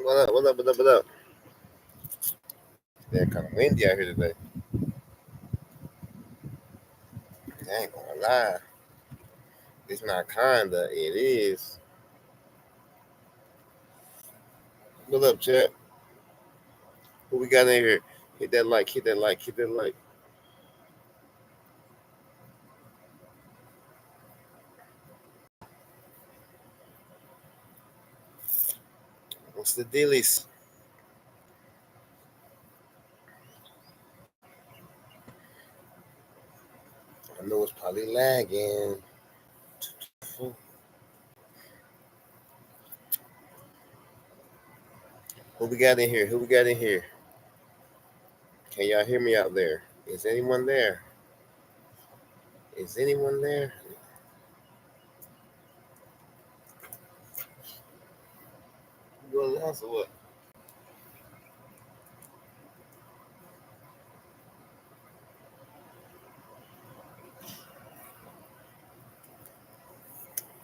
What up? What up? What up? What up? It's kind of windy out here today. I ain't gonna lie. It's not kinda. It is. What up, chat? Who we got in here? Hit that like. Hit that like. Hit that like. What's the dealies? I know it's probably lagging. Who we got in here? Who we got in here? Can y'all hear me out there? Is anyone there? Is anyone there? You going to answer what?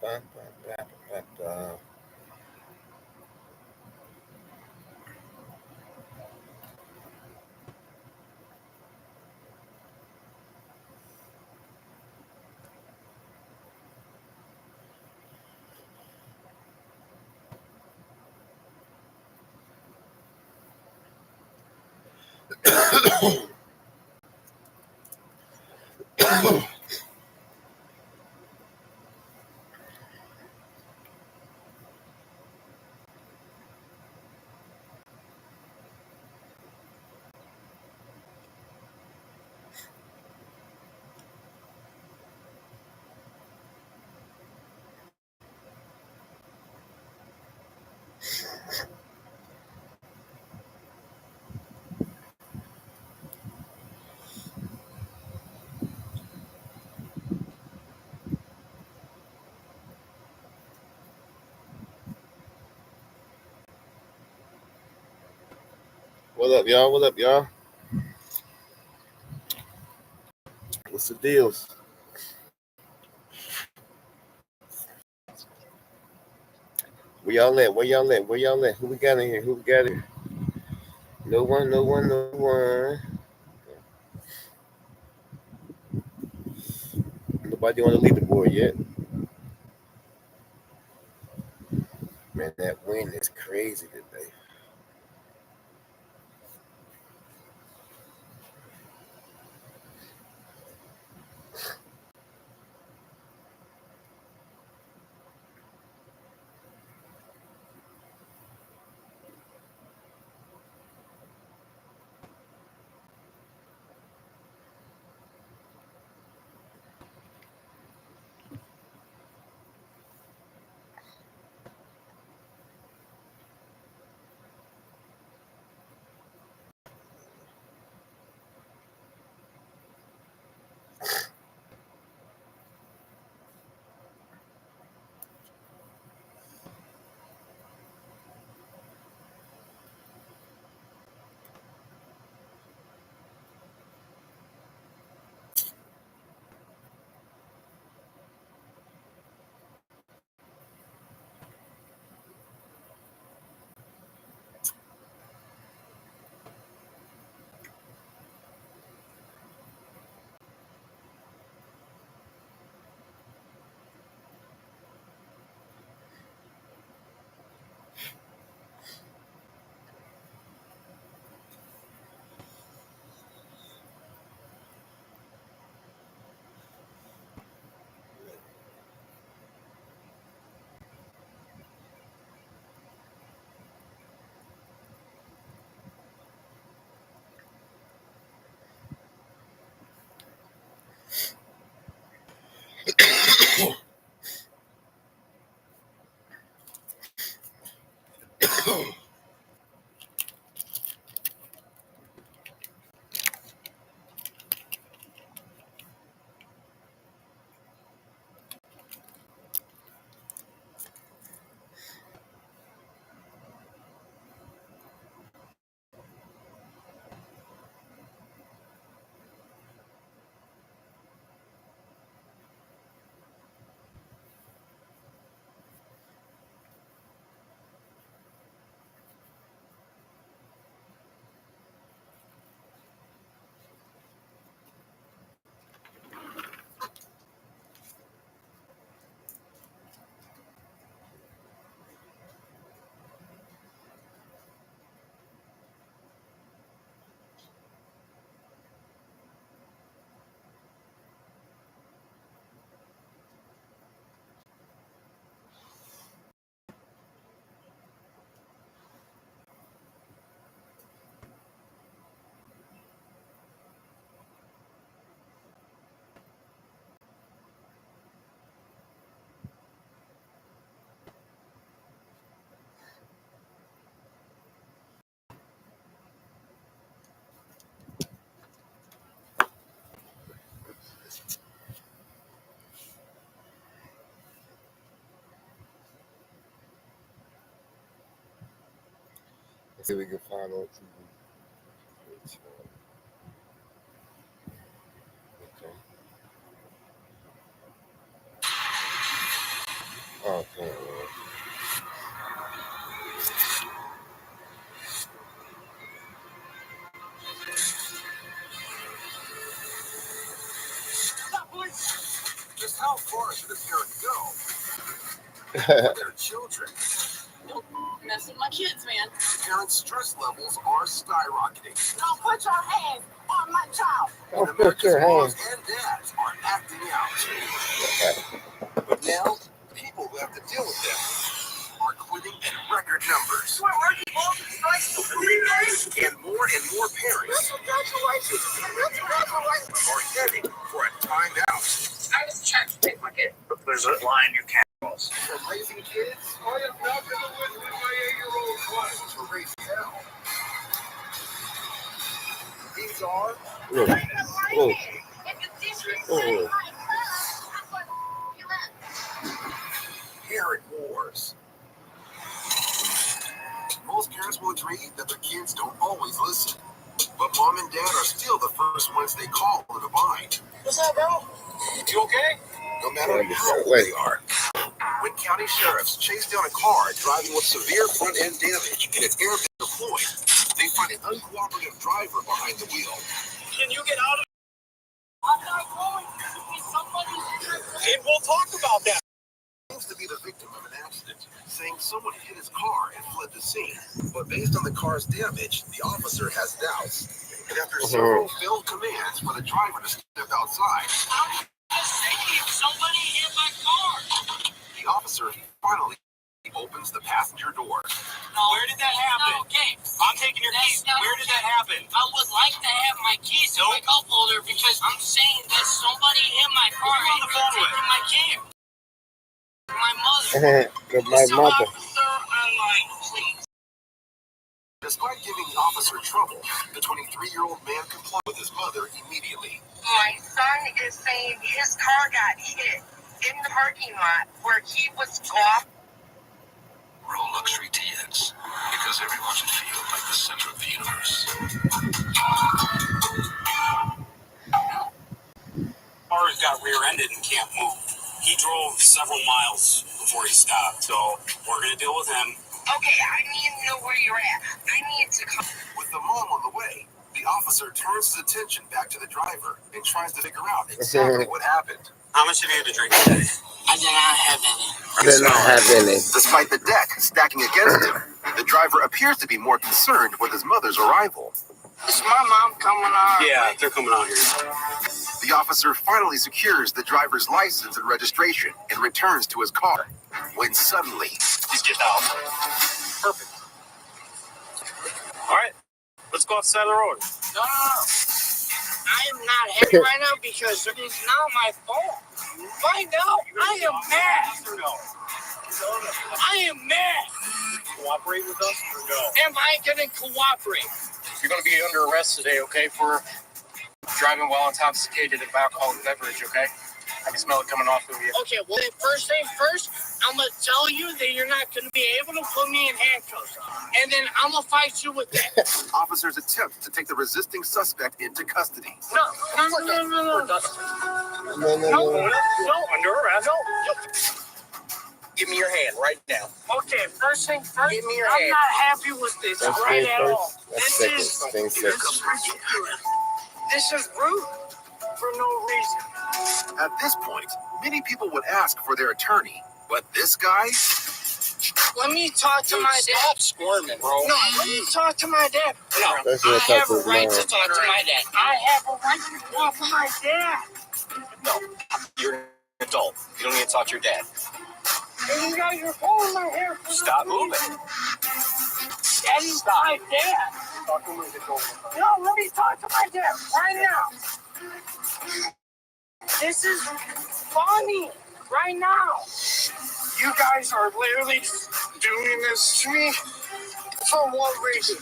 Ba, ba, ba, ba, ba. What up, y'all? What up, y'all? What's the deals? Where y'all at? Where y'all at? Where y'all at? Who we got in here? Who we got in here? No one, no one, no one. Nobody on the leaderboard yet. Man, that wind is crazy today. Let's see if we can find on TV. Okay. Okay. Just how far should a parent go for their children? Don't mess with my kids, man. Parents' stress levels are skyrocketing. Don't put your hands on my child. Don't put your Moms hands. and dads are acting out. But now, people who have to deal with them are quitting in record numbers. We're working all the strikes for 3 days. And more parents Congratulations. are heading for a timeout. I was trying to take my kid. But there's a line you can't cross. For raising kids, I have not been with my 8-year-old son to raise hell. These are parent wars. Most parents will agree that their kids don't always listen. But mom and dad are still the first ones they call in a bind. What's up, bro? You okay? No matter how old they are. When county sheriffs chase down a car driving with severe front-end damage and its airbag deployed, they find an uncooperative driver behind the wheel. Can you get out of I'm not going to be somebody's it? And we'll talk about that. Claims to be the victim of an accident, saying someone hit his car and fled the scene. But based on the car's damage, the officer has doubts. And after several failed commands for the driver to step outside, somebody hit my car. the officer finally opens the passenger door. No, where did that happen? Okay. I'm taking your keys. Where did that happen? I would like to have my keys in my cup holder because I'm saying that somebody hit my car Who are you on the phone with? taking my key. My mother. My mother. Officer online, please. Despite giving the officer trouble, the 23-year-old man complied with his mother immediately. My son is saying his car got hit in the parking lot where he was off. We're all luxury TNs because everyone should feel like the center of the universe. Cars got rear-ended and can't move. He drove several miles before he stopped, so we're gonna deal with him. Okay, I need to know where you're at. I need to come. With the mom on the way, the officer turns his attention back to the driver and tries to figure out exactly what happened. How much have you had to drink today? I did not have any. Did not have any. Despite the deck stacking against him, the driver appears to be more concerned with his mother's arrival. Is my mom coming on? Yeah, they're coming out here. The officer finally secures the driver's license and registration and returns to his car, when suddenly, He's getting out. Perfect. All right, let's go outside the road. No. I am not happy right now because it is not my fault. Right now, I am mad. Or no? I am mad. Cooperate with us or no? Am I going to cooperate? You're going to be under arrest today, okay, for driving while intoxicated of alcoholic beverage, okay? I can smell it coming off of you. Okay, well, first thing first, I'm going to tell you that you're not going to be able to put me in handcuffs. And then I'm going to fight you with that. officers attempt to take the resisting suspect into custody. No. No. Under arrest. No. Give me your hand right now. Okay, first thing first, Give me your I'm hand. not happy with this That's right thing at first. all. That's This second. is Thing second. ridiculous. This is rude for no reason. At this point, many people would ask for their attorney, but this guy, Let me talk to my dad. Stop squirming, bro. No, let me talk to my dad. No, That's what I I have thought a was right mine. to talk to my dad. I have a right to talk to my dad. No, you're an adult. You don't need to talk to your dad. And you guys are pulling my hair. For Stop no moving. reason. Daddy's my dad. No, let me talk to my dad right now. This is funny right now. You guys are literally doing this to me for what reason?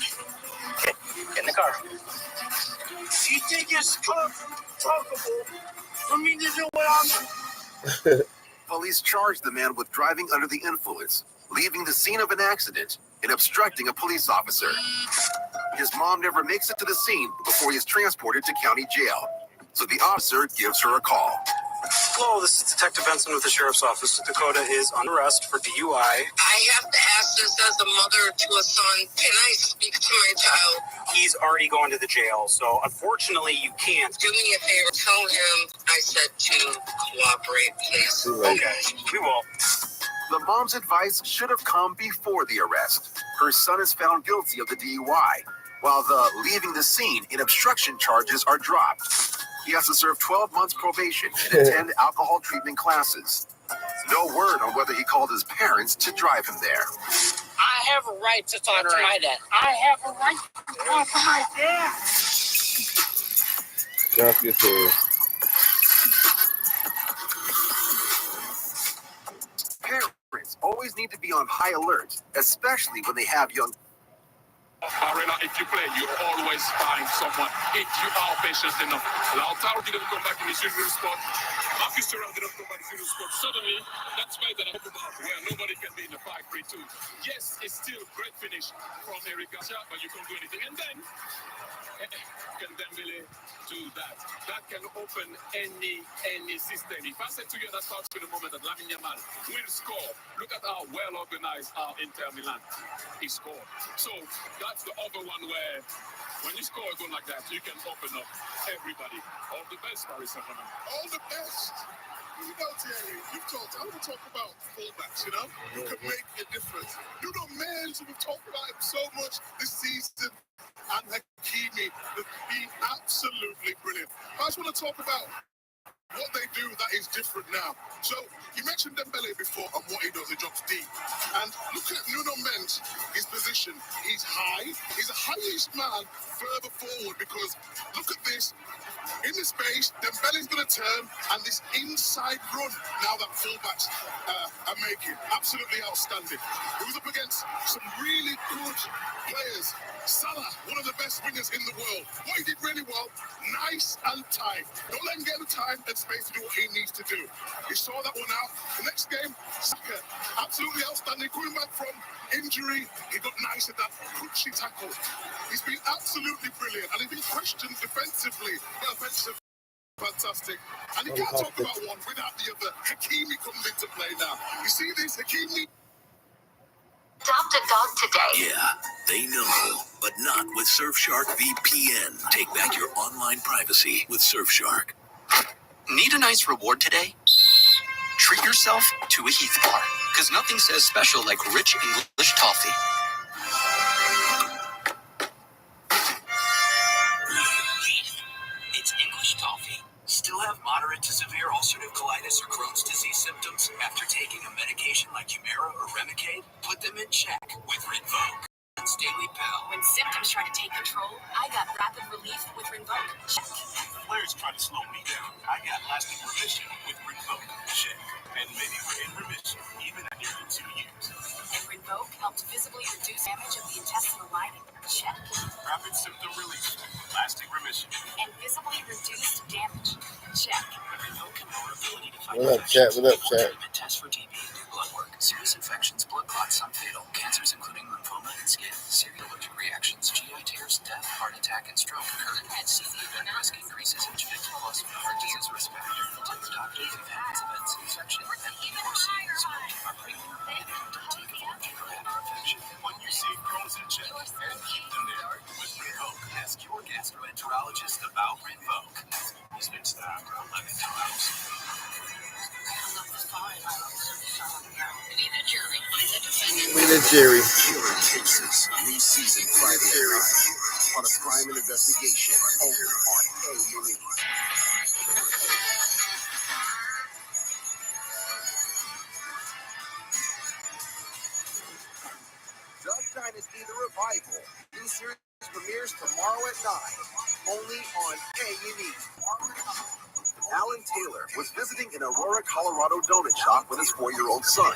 Get in the car. Do you think it's comfortable for me to do what I'm police charged the man with driving under the influence, leaving the scene of an accident in obstructing a police officer. His mom never makes it to the scene before he is transported to county jail. So the officer gives her a call. Hello, this is Detective Benson with the Sheriff's Office. Dakota is under arrest for DUI. I have to ask this as a mother to a son. Can I speak to my child? He's already going to the jail, so unfortunately you can't. Do me a favor. Tell him I said to cooperate, please. Okay, we will. The mom's advice should have come before the arrest. Her son is found guilty of the DUI, while the leaving the scene in obstruction charges are dropped. He has to serve 12 months probation and attend alcohol treatment classes. No word on whether he called his parents to drive him there. I have a right to talk to my dad. I have a right to talk to my dad. Drop your tail. Parents always need to be on high alert, especially when they have young. Arena, if you play, you always find someone if you are patient enough. Lautaro didn't come back in his usual spot. Marcus Thuram didn't come back in his usual spot. Suddenly, that's why that open up where nobody can be in the 5-3-2. Yes, it's still great finish from Eric Garcia, but you can't do anything. And then, can Dembele do that? That can open any system. If I said to you that starts with the moment that Lamine Yamal will score, look at how well organized Inter Milan. He scored. So that's the other one where when you score a goal like that, you can open up everybody. All the best, Paris Saint-Germain. All the best. You know, Thierry, I want to talk about fullbacks, you know, who can make a difference. You know, man, we've talked about him so much this season. And Hakimi has been absolutely brilliant. I just want to talk about what they do that is different now. So, you mentioned Dembele before and what he does, he drops deep. And look at Nuno Mendes, his position. He's high. He's the highest man further forward because look at this. In the space, Dembele's going to turn and this inside run now that fullbacks are making. Absolutely outstanding. He was up against some really good players. Salah, one of the best wingers in the world. What he did really well, nice and tight. Don't let him get the time and space to do what he needs to do. He saw that one out. The next game, Saka, absolutely outstanding. Coming back from injury, he got nice at that punchy tackle. He's been absolutely brilliant, and he's been questioned defensively. But offensively, fantastic. And you can't talk about one without the other. Hakimi comes into play now. You see this, Hakimi? Adopt a dog today. Yeah, they know, but not with Surfshark VPN. Take back your online privacy with Surfshark. Need a nice reward today? Treat yourself to a Heath bar, because nothing says special like rich English toffee. It's English toffee. Still have moderate to severe ulcerative colitis or Crohn's disease symptoms after taking a medication like Humira or Remicade? Put them in check with Rinvoq. Daily pill. When symptoms try to take control, I got rapid relief with Rinvoq. Check. Flares try to slow me down. I got lasting remission with Rinvoq. Check. And maybe we're in remission even at nearly 2 years. And Rinvoq helped visibly reduce damage of the intestinal lining. Check. Rapid symptom relief. Lasting remission. And visibly reduced damage. Check. Rinvoq and our ability to fight What up, chat? What up, chat? Test for TB, blood work, serious infections, blood clots, some fatal, cancers including lymphoma and skin, serious allergic reactions, GI tears, death, heart attack, and stroke occur, and CV event risk increases age 50 plus with heart disease risk factor. Take the doctor if you've had these events, infection, and or serious are pregnant and don't take advantage of having infection. When you see pros in check, and keep them there with Rinvoq. Ask your gastroenterologist about Rinvoq. He's fixed that for 11 times. Nina Jerry. Killer Cases, new season Friday night on a crime and investigation only on A&E. Duck Dynasty The Revival. New series premieres tomorrow at 9. Only on A&E. Alan Taylor was visiting an Aurora, Colorado donut shop with his 4-year-old son.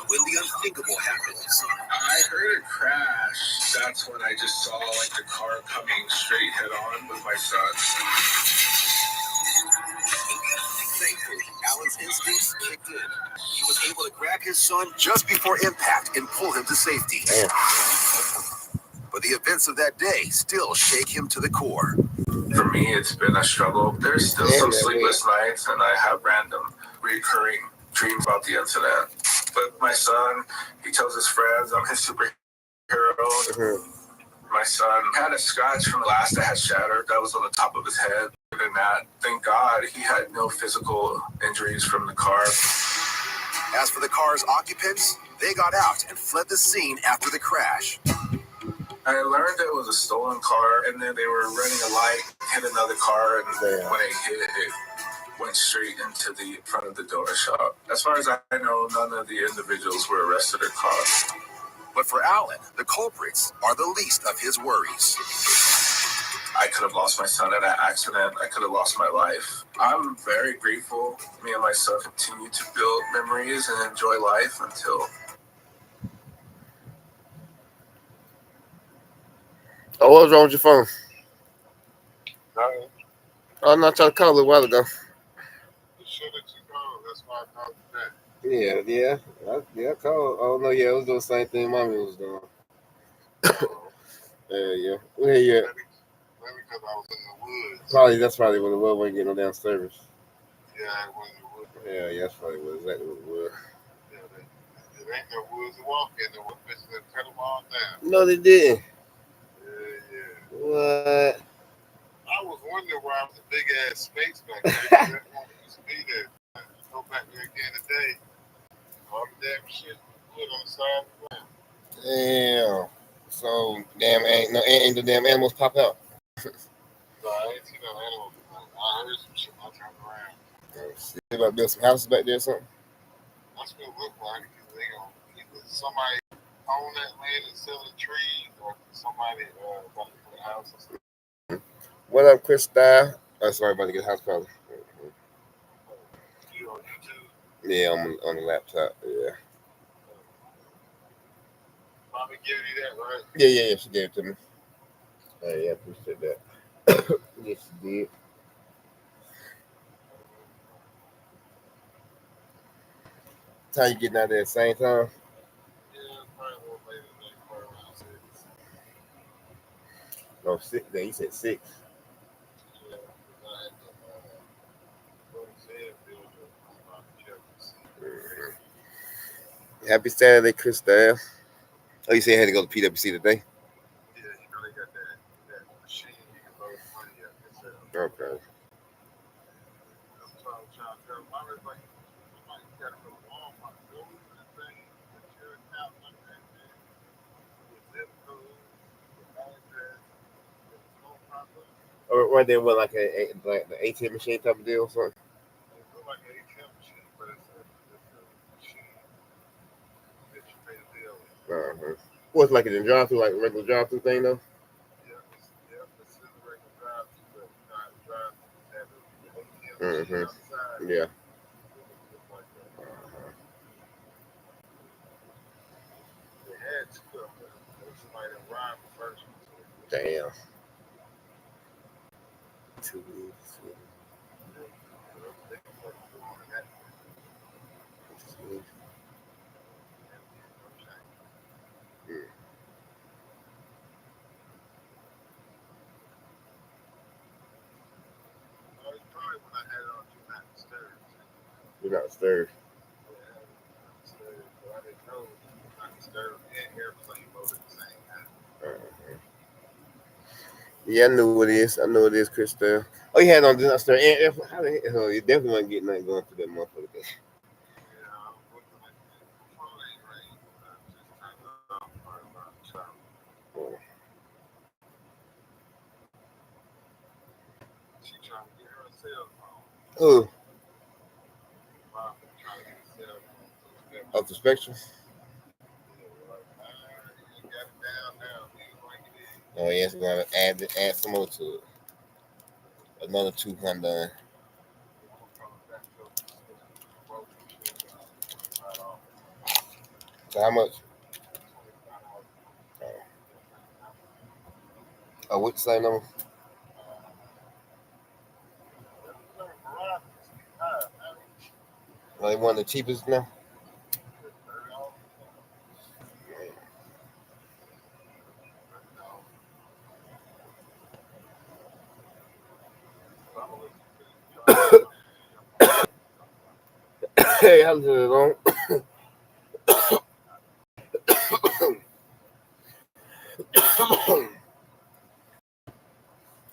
When the unthinkable happened. I heard a crash. That's when I just saw like the car coming straight head on with my son. Thankfully, Alan Alan's instincts kicked in. He was able to grab his son just before impact and pull him to safety. Damn. But the events of that day still shake him to the core. For me, it's been a struggle. There's still some sleepless nights, and I have random, recurring dreams about the incident. But my son, he tells his friends I'm his superhero. My son had a scratch from the glass that had shattered. That was on the top of his head. Other than that, thank God, he had no physical injuries from the car. As for the car's occupants, they got out and fled the scene after the crash. I learned it was a stolen car, and then they were running a light, hit another car, and when it hit it went straight into the front of the donor shop. As far as I know, none of the individuals were arrested or caught. But for Alan, the culprits are the least of his worries. I could have lost my son in that accident. I could have lost my life. I'm very grateful. Me and my son continue to build memories and enjoy life until... Oh, what was wrong with your phone? Nothing. Oh, I'm not trying to call a while ago. You should have called. That's why I called you back. Yeah, I called. Oh, no, yeah, I was doing the same thing Mommy was doing. Yeah. Maybe because I was in the woods. That's probably what it was. Wasn't getting no damn service. Yeah, I was in the woods. Yeah, that's probably exactly what it was. Yeah, there ain't no woods to walk in. They were missing to cut them all down. No, they didn't. Yeah. What? I was wondering why it was a big ass space back there. That one used to be there. Go back there again today. All the damn shit wood on the side of the ground. Damn. So, ain't the damn animals pop out. So I ain't seen no animals. I heard some shit. I turned around. They about to build some houses back there or something? That's what it look like. They gonna either somebody own that land and selling trees, or somebody about to put a house or something. What up, Chris Style? Oh, sorry, about to get a house probably. You on YouTube? Yeah, I'm on the laptop. Yeah. Mommy gave you that, right? Yeah, she gave it to me. Yeah, appreciate that. Yes, she did. How you getting out there at the same time? Yeah, probably a little later than probably around 6. No, 6. Then you said 6. Yeah, because I had to go to Fayetteville to Happy Saturday, Chris Style. Oh, you said you had to go to PWC today? Yeah, they got that machine you can load money up yourself. Okay. That's what I was trying to tell Mom. It's like, you got to go to Walmart, go to the thing, put your account number in there, your zip code, your address, your phone number. Or right there, what, like the ATM machine type of deal or something? It looks like an ATM machine, but it's a machine that you pay the bill with. What's like a drive-through, like a regular drive-through thing though? Yeah, it's a regular drive-through, but not drive-through. Have an ATM machine outside. Yeah. They had two of them, but somebody that arrived the first one. Damn. 2 weeks. You're not stirred. Yeah, I knew what it is. Chris Style. Oh, you had on not stirred. How the hell? You definitely wasn't getting nothing going through that motherfucker. She trying to get her a cell phone. Who? Mom trying to get a cell phone. Off the Spectrum? You got it down now. Oh, yeah, it's going to add some more to it. Another 200. So how much? Oh, what's the same number? they one of the cheapest now. Hey, how's it going?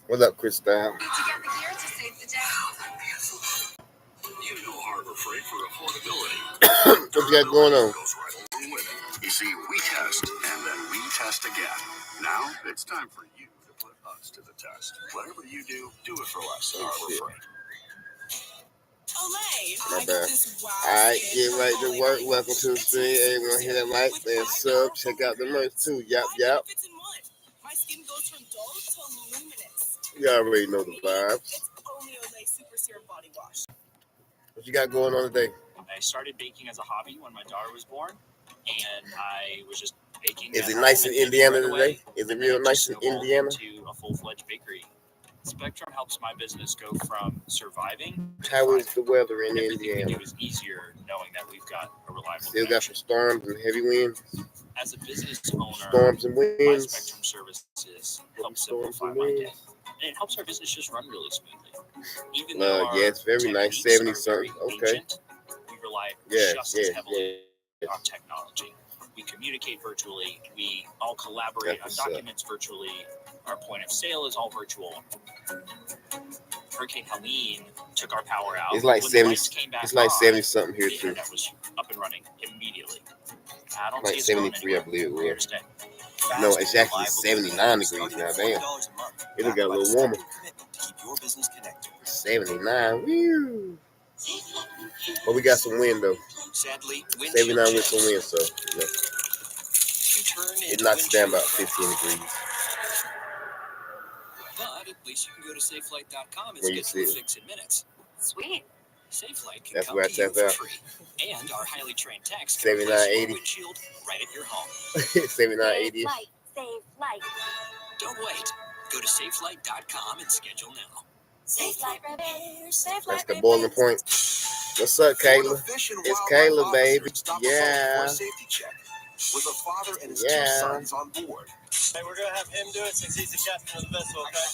What's up, Chris Style? Together here to save the day. You know Harbor Freight for affordability. What you got going on? Goes right along with it. You see, we test and then we test again. Now it's time for you to put us to the test. Whatever you do, do it for us at Harbor Freight. My bad. Alright, get right to work. Welcome to the stream. Everyone hit that like and sub. Check out the merch too. Yap. My skin goes from dull to luminous. You already know the vibes. It's only Olay Super Serum Body Wash. What you got going on today? I started baking as a hobby when my daughter was born, and I was just baking. Is it nice in Indiana today? Is it real nice in Indiana? To a full-fledged bakery. Spectrum helps my business go from surviving. How is the weather in Indiana? It was easier knowing that we've got a reliable. Still got some storms and heavy winds. As a business owner, storms and winds. My Spectrum services help simplify my day, and it helps our business just run really smoothly. Even though yeah, it's very nice. 70 something. Okay. We rely just as heavily on technology. We communicate virtually. We all collaborate on documents virtually. Our point of sale is all virtual. Hurricane Helene took our power out. It's like 70. It's like 70 something here the too. internet was up and running immediately. I don't Like see 73, I believe it was. No, it's actually 79 degrees now. Damn. It'll get a little warmer. 79. Woo. But we got some wind though. 79 with some wind, so you know, it knocks it down about 15 degrees. But at least you can go to SafeLight.com and Where you schedule a see it? fix in minutes. Sweet. SafeLight can That's come where I to you tapped for out. free. And our highly trained techs can 79, replace your 80. windshield right at your home. 79, 80. Save light. Don't wait. Go to SafeLight.com and schedule now. Safe Light Repair. Safe That's Light the boiling point. What's up, Kayla? It's Kayla, baby. Yeah. With a father and his two sons on board. Hey, we're gonna have him do it since he's the captain of the vessel, okay?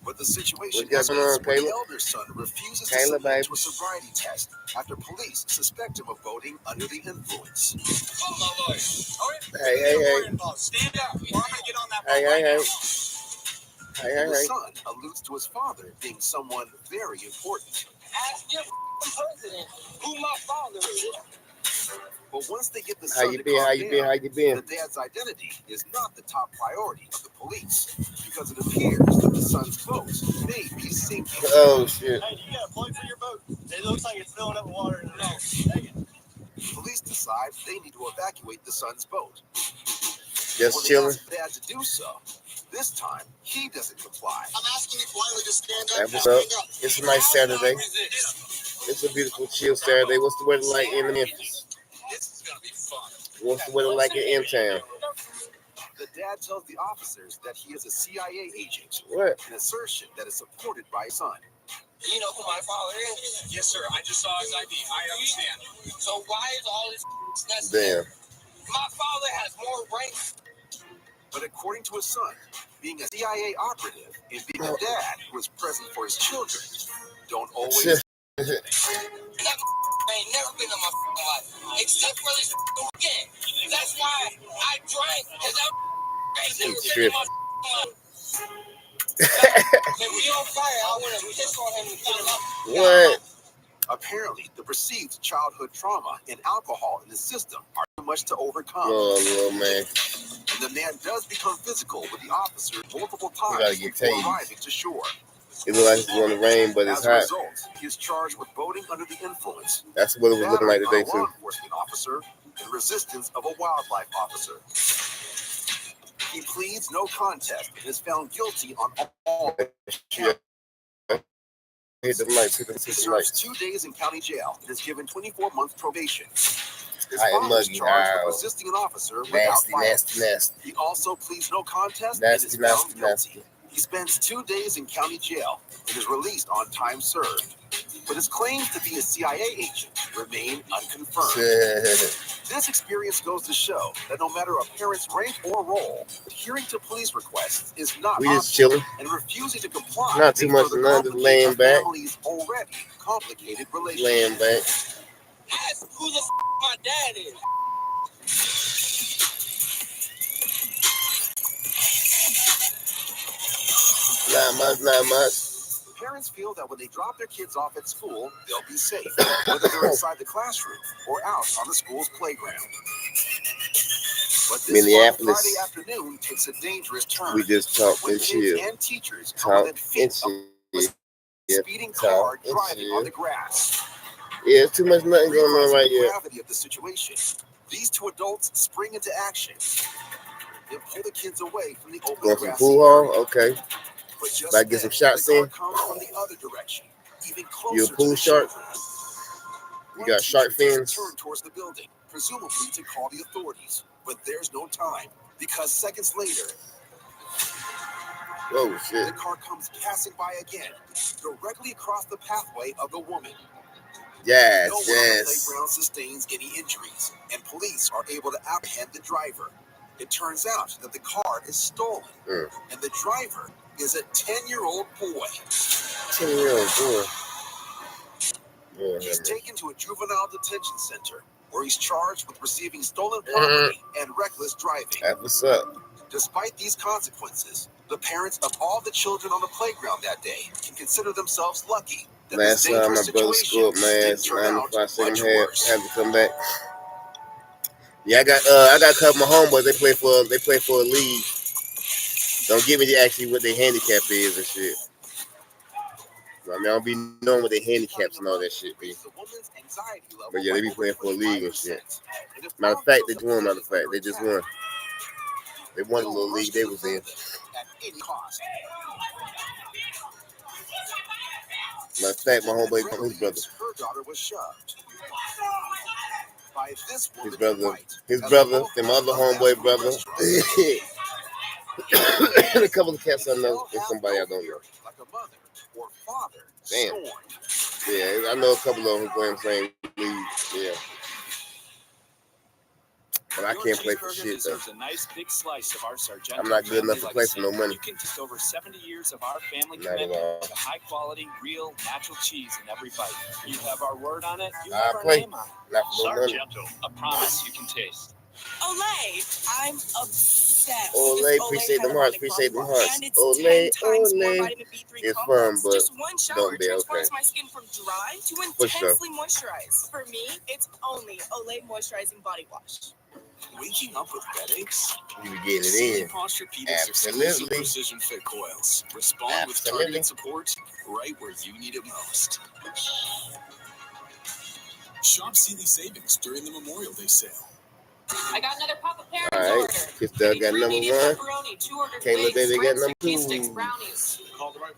But the situation What you got going on, when the Kayla? elder son refuses to Kayla, submit baby. to a sobriety test after police suspect him of voting under the influence. Hey. Stand up, or I'm gonna get on that Hey. The son alludes to his father being someone very important. Ask your president who my father is. But once they get the How son you to been? calm How you been? down, How you been? the dad's identity is not the top priority of the police because it appears that the son's vote may be sinking. Oh shit. Hey, you got a plug for your boat? It looks like it's filling up with water in the nose. Take it. Police decide they need to evacuate the son's boat. Just When they chilling. ask Dad to do so, this time he doesn't comply. I'm asking you politely to stand Hey, what's up? It's a nice Saturday. It's a beautiful, chill Saturday. What's the weather like in Memphis? This is going to be fun. What's the weather like in M-Town? The dad tells the officers that he is a CIA agent, What? an assertion that is supported by his son. You know who my father is? Yes, sir. I just saw his ID. I understand. So why is all this necessary? Damn. My father has more ranks. But according to his son, being a CIA operative and being a dad who is present for his children don't always. That ain't never been in my life, except for this weekend. That's why I drank, because that ain't never been in my life. When we on fire, I want to piss on him and get him up. What? Apparently, the perceived childhood trauma and alcohol in the system are too much to overcome. Oh, little man. And the man does become physical with the officer multiple gotta times get before tased. arriving to shore. It looks like it's going to rain, but it's As a hot. result, he is charged with voting under the influence, That's what it was looking like battery today, on a law too. enforcement officer, and resistance of a wildlife officer. He pleads no contest and is found guilty on all counts. Hit the light. Hit He the serves light. 2 days in county jail and is given 24-month probation. His Hot and father is muggy. charged Ow. with resisting an officer without Nasty, violence. nasty, nasty. He also pleads no contest Nasty, and is nasty, found guilty. nasty. He spends 2 days in county jail and is released on time served. but his claims to be a CIA agent remain unconfirmed. This experience goes to show that no matter a parent's rank or role, adhering to police requests is not We just optional, chilling. and refusing to comply Not too may much, further none, just complicate laying a back. family's already complicated relationship. Laying back. Ask who the my dad is. Not much, not much. Parents feel that when they drop their kids off at school, they'll be safe, whether they're inside the classroom or out on the school's playground. But this Minneapolis. Friday afternoon takes a dangerous turn. We just talked when and kids chill. and teachers are Talk within and feet of chill. a speeding car driving on the grass. Yeah, too much nothing going on right The here. gravity of the situation. These two adults spring into action. They pull the kids away from the open Going from grassy pool area. hall? Okay. But just About to get some then, shots the car in. comes from the other direction, even closer You a to pool the shark? children. You got shark fins? Turn towards the building, presumably to call the authorities. But there's no time, because seconds later, Oh, shit. the car comes passing by again, directly across the pathway of the woman. Yes, No one on the playground sustains any injuries, and police are able to apprehend the driver. It turns out that the car is stolen, and the driver is a 10-year-old boy. 10-year-old boy. He's taken to a juvenile detention center, where he's charged with receiving stolen property and reckless driving. That's what's up. Despite these consequences, the parents of all the children on the playground that day can consider themselves lucky. Last time my brother scored my ass, 95 second half, had to come back. Yeah, I got a couple of my homeboys. They play for a league. Don't give me actually what their handicap is and shit. I mean, I don't be knowing what their handicaps and all that shit be. But yeah, they be playing for a league and shit. Matter of fact, they just won. They just won. They won the little league they was in. Matter of fact, my homeboy, his brother. Her daughter was shoved. By this His brother, and my other homeboy brother. And a couple of cats I know, and somebody I don't know. Like a mother or father. Damn. Yeah, I know a couple of them who play in the same league. Yeah. But I can't play for shit though. A nice big slice of our I'm not good enough to play for no money. You can taste over 70 years of our family Not at commitment all. to high quality, real, natural cheese in every bite. You have our word on it. You I have our play. name on it. Not for no money. Sargento, a promise you can taste. Olay, I'm obsessed. Olay, appreciate them hearts, appreciate them hearts. Olay, Olay. It's fun, but just one shower don't be okay. transforms my skin from dry to For sure. intensely moisturized. For me, it's only Olay moisturizing body wash. Waking up with headaches? You be getting it in. Posturepedics Absolutely. exclusive precision fit coils. Respond with Absolutely. targeted support right where you need it most. Shop Sealy savings during the Memorial Day sale. I got another Papa Parents All right. order. Kistel got number one. Pepperoni, 2 ordered Kayla wings, Baby got breadsticks, number cheese sticks, 2. brownies.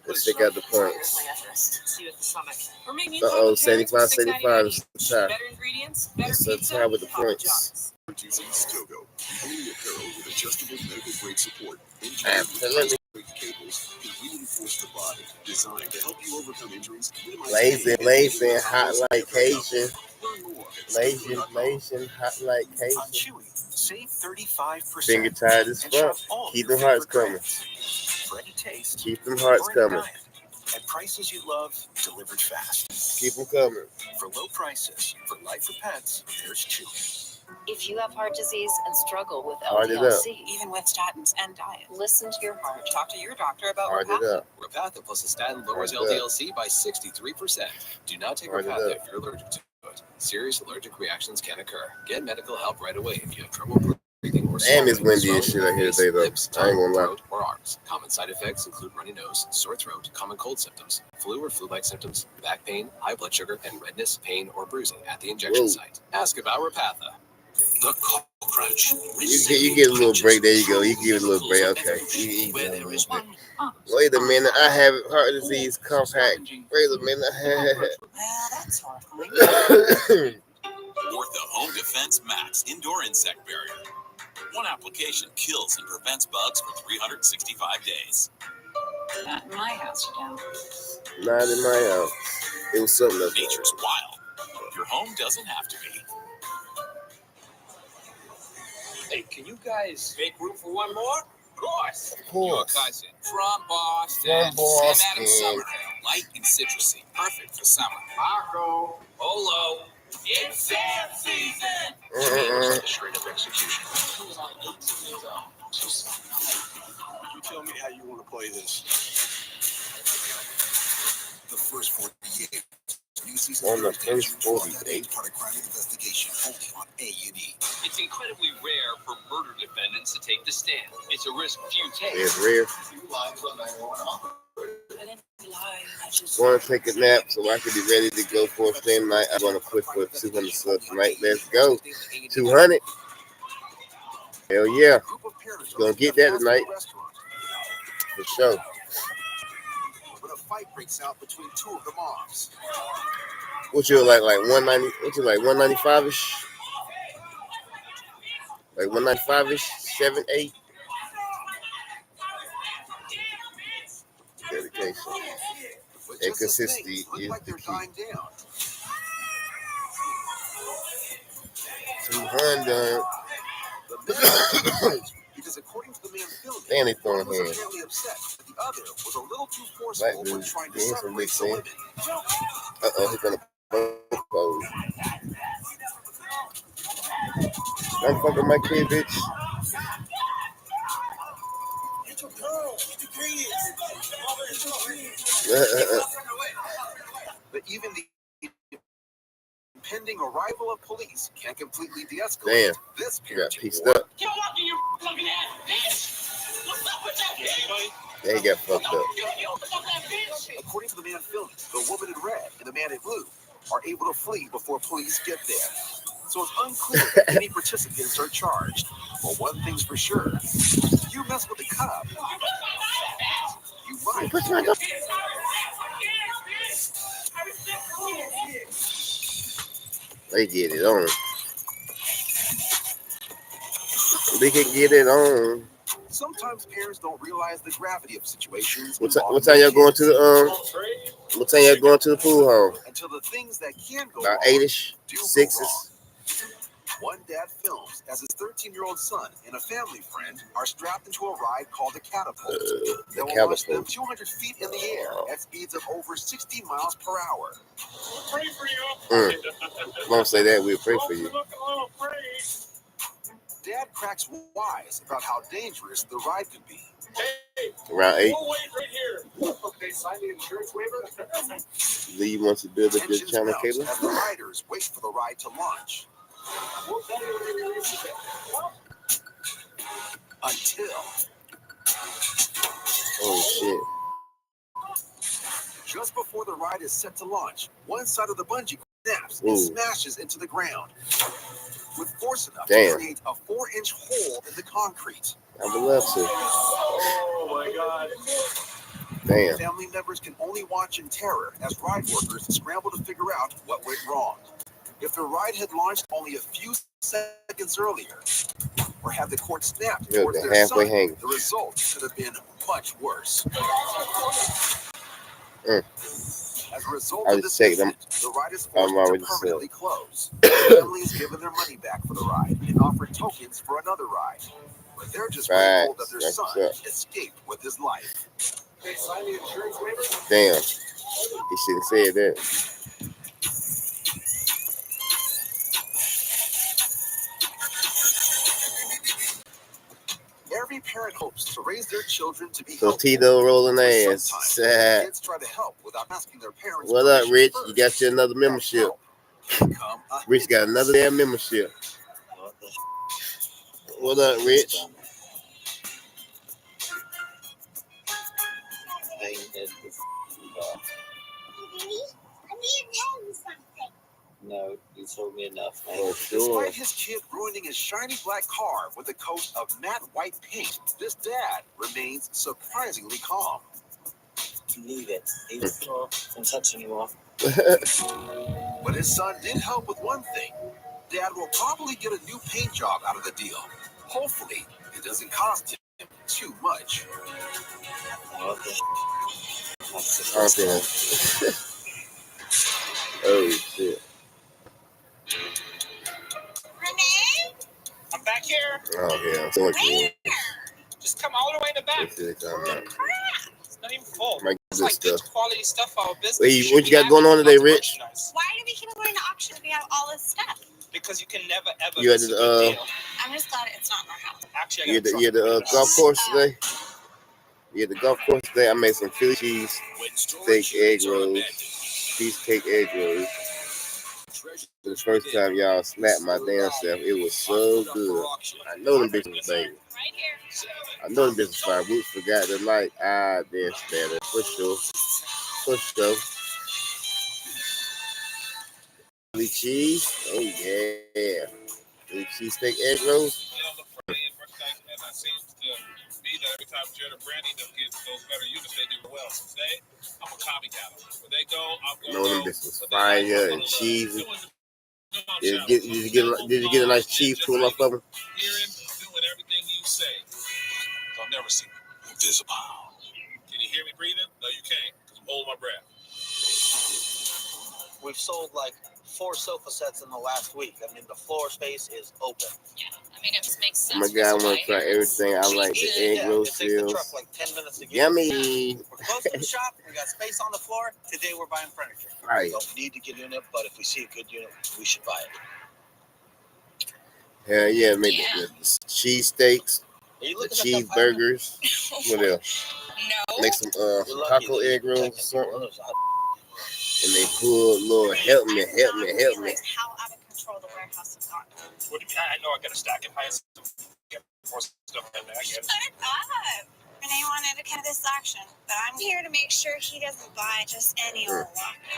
Let's check out the Here's points. my Everest. See with the stomach. We're making Uh-oh, Papa Parents for 75 is $6.99 the tie. Better ingredients, better It's the pizza, tie with the Papa points. John's. Stogo, the only apparel with adjustable medical grade support. Absolutely. Cables can reinforce the body, designed to help you overcome injuries. Blazing, hot like Cajun. Blazing, hot like On Cajun. Chewy, save 35%. Finger tied as and fuck. shop all Keep your them hearts favorite coming. brands. For any taste, Keep them hearts or any coming. diet, at prices you love, delivered fast. Keep them coming. For low prices, for life for pets, there's Chewy. If you have heart disease and struggle with Heart it LDL-C, Even with statins and diet. listen to your heart. Talk to your doctor about Heart it Repatha. up. Repatha plus a statin lowers Heart it up. LDL-C by 63%. Do not take Heart it Repatha up. if you're allergic to it. Serious allergic reactions can occur. Get medical help right away if you have trouble breathing or Damn, it's swallowing, windy as shit out here face, today, though. lips, I ain't tongue, gonna lie. throat, or arms. Common side effects include runny nose, sore throat, common cold symptoms, flu or flu-like symptoms, back pain, high blood sugar, and redness, pain, or bruising at the injection Whoa. site. Ask about Repatha. The cockroach. You get a little break. There you go. You give it a little break. Okay. You get a little break. Wait a minute. I have heart disease, cough hack. Wait a minute. Well, that's horrifying. Ortho Home Defense Max Indoor Insect Barrier. One application kills and prevents bugs for 365 days. Not in my house, you know. Not in my house. It was something else. Nature's wild. Your home doesn't have to be. Hey, can you guys make room for one more? Of course. Of course. Your cousin from Boston. From Boston. Sam Adams Summerhill. Light and citrusy. Perfect for summer. Marco. Polo. It's Sam season. Straight up execution. You tell me how you want to play this. The first 48. New season On the first 48. Part of crime investigation only on A&E. It's incredibly rare for murder defendants to take the stand. It's a risk few take. It's rare. Want to take a nap so I can be ready to go for a stream night. I'm going to push for 200 subs tonight. Let's go. 200. Hell yeah. Gonna get that tonight. For sure. When a fight breaks out between two of the moms. What you like 190? What you like 195ish? Like 195ish, 7, 8. Dedication and consistency is the key. 200. Because according to the man filming, and they throwing one was hands. apparently upset, but the other was a little too forceful when trying to separate the women. He's gonna pose. I'm fucking my kid, bitch. But even the impending arrival of police can't completely de-escalate Damn. this You got parenting pieced war. up. Get off you fucking ass, bitch! What's up with that bitch? They got fucked up. According to the man filming, the woman in red and the man in blue are able to flee before police get there. So it's unclear if any participants are charged. But one thing's for sure, you mess with the cop, you might get They get it on. They can get it on. Sometimes parents don't realize the gravity of situations. What time y'all going to the What time y'all going to the pool hall? Until the things that can go About wrong 8ish, do go 6ish. wrong. One dad films as his 13-year-old son and a family friend are strapped into a ride called the Catapult. That will launch them 200 feet in the air at speeds of over 60 miles per hour. Pray for you. Don't say that. We'll pray for you. Dad cracks wise about how dangerous the ride could be. Around 8. We'll wait right here. Okay, sign the insurance waiver. Lee wants to build a good Tensions channel, mount Kayla. as the riders wait for the ride to launch. Until Oh shit. just before the ride is set to launch, one side of the bungee snaps and Ooh. smashes into the ground with force enough Damn. to create a 4-inch hole in the concrete. I would love to. Oh my God. Damn. Family members can only watch in terror as ride workers scramble to figure out what went wrong. If the ride had launched only a few seconds earlier, or had the cord snapped Yeah, towards they're their halfway son, hanging. the result could have been much worse. As a result I of just this checked them. incident, the ride is I'm forced already to permanently close. Family is given their money back for the ride and offered tokens for another ride. But they're just grateful that their Facts. son That's escaped with his life. They sign the insurance waiver. Damn. He should have said that. Every parent hopes to raise their children to be So healthy. Tito rolling But ass. sometimes Sad. kids try to help without asking their parents. What up, permission Rich? first. You got you another membership. Become a Rich got another damn membership. What up, Rich? No, you told me enough, man. For sure. Despite his kid ruining his shiny black car with a coat of matte white paint, this dad remains surprisingly calm. Leave it. Leave it. Don't touch anymore. But his son did help with one thing. Dad will probably get a new paint job out of the deal. Hopefully, it doesn't cost him too much. What the? That's the Okay. Oh shit. Renee? I'm back here. Oh yeah. So much more. Just come all the way in the back. That's it, I'm not. It's not even full. My It's good like good stuff. quality stuff for our business. Wait, what you got going on today, Rich? Why do we keep going to auction if we have all this stuff? Because you can never ever You miss had a the good deal. I'm just glad it's not in our house. Actually, I you got had the golf course today? You at the golf course today? I made some Philly cheese steak egg rolls, cheesecake egg rolls. For the first time y'all slapped my damn self, it was so good. I know them bitches was banging. I know them bitches fire. Roots forgot the light. Ah, that's better. For sure. For sure. Philly cheese. Oh yeah. Philly cheesesteak egg rolls. Every time Jared and Brandy them get those better units, they do well. So today, I'm a copycat. Where they go, I'm going to know them bitches was fire and cheesy. Did you get a nice cheese pull off of them? hearing, doing everything you say. I'll never see invisible. Can you hear me breathing? No, you can't, because I'm holding my breath. We've sold like 4 sofa sets in the last week. I mean, the floor space is open. Yeah, I mean, it just makes sense. My God, I want to try everything. I like the egg roll It takes the seals. truck like 10 minutes to get. Yummy. We're close to the shop. We got space on the floor. Today we're buying furniture. Right. We don't need to get in it, but if we see a good unit, we should buy it. Hell yeah, make the cheese steaks, the cheeseburgers. What else? No. Make some taco egg rolls or something. And they pull, Lord, help me. How out of control the warehouse has gotten. What do you mean? I know I got a stack of high stuff. More stuff in there. I get it. Shut up. Renee wanted to cut this action, but I'm here to make sure he doesn't buy just any old locker.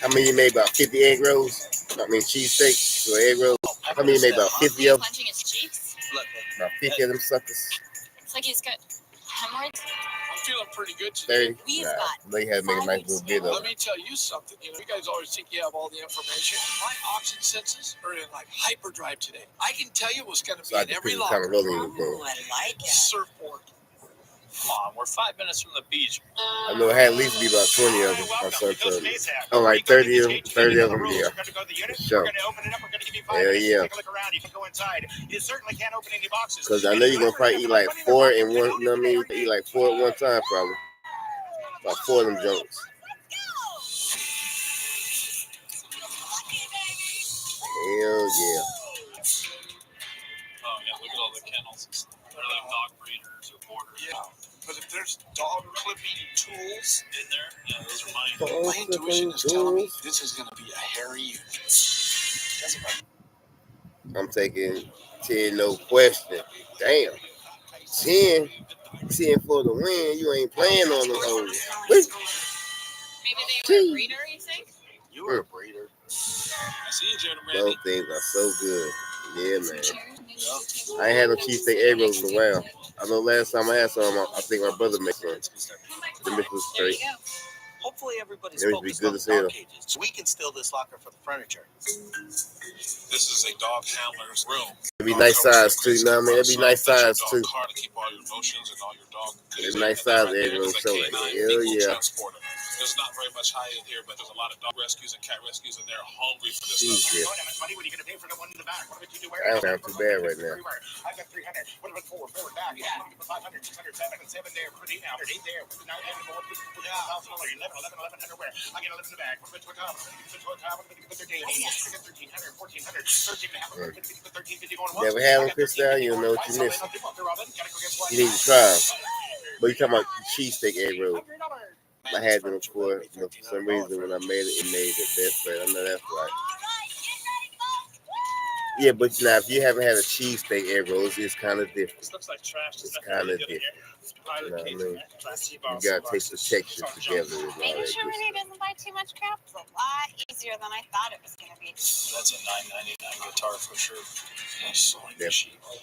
How many you made? About 50 egg rolls? I mean, cheesesteaks or egg rolls? How many you made? About 50 of them? Punching his cheeks. About 50 of them suckers? It's like he's got hemorrhoids. I'm feeling pretty good today. 30? Nah, they had to make a nice little bit of Let it. me tell you something. You know, you guys always think you have all the information. My auction senses are in like hyperdrive today. I can tell you what's going to be So I in can every put kind locker. of rolling with them. I like it. Surfboard. Come on, we're 5 minutes from the beach. I know it had at least be about 20 of them. My son told me. Oh, like 30 of them? 30 of them, yeah. Sure. Hell yeah. You certainly can't open any boxes. Because I know you're going to probably eat like 4 in one, you know what I mean? Eat like 4 at one time, probably. About 4 of them jokes. Hell yeah. Oh, yeah, look at all the kennels. They're like dog breeders or borders. Yeah, but if there's dog clipping tools in there, yeah, those are mine. My intuition is telling me this is going to be a hairy unit. That's about I'm taking 10, no question. Damn. 10 for the win. You ain't playing on them hoes. Maybe they were a breeder, you think? You were a breeder. I see you, Jared. Those things are so good. Yeah, man. I ain't had no cheesesteak egg rolls in a while. I know last time I had some, I think my brother made some. The bitch was straight. Hopefully everybody's It would be focused good on as the dog hell. cages. So we can steal this locker for the furniture. This is a dog handler's room. It'd be nice size too, you know what I mean? It'd be nice size too. Car to keep all your emotions and all your dog. It's nice size egg rolls, so like, hell yeah. There's not very much high in here, but there's a lot of dog rescues and cat rescues, and they're hungry for this Jesus. stuff. I don't sound too bad right now. I've got 300. What about 4 back? 500, 600, 7, 7 there. Put 8 out. 8 there. Put 9 there. Put 1,000. 11 underwear. I get 11 in the bag. What about 12? What about 13? 1,300, 1,400, 1350 going once. Never had one, Crystal, you don't know what you missed. You need to try them. But you talking about cheesesteak egg roll. I had them before, you know, for some reason when I made it made the best friend. I know that's right. Yeah, but now if you haven't had a cheesesteak egg roll, it's kind of different. This looks like trash. It's kind of different. You know what I mean? You gotta taste the texture together and all Are you that sure good Renee stuff. doesn't buy too much crap? It's a lot easier than I thought it was going to be. That's a $9.99 guitar for sure. Yeah.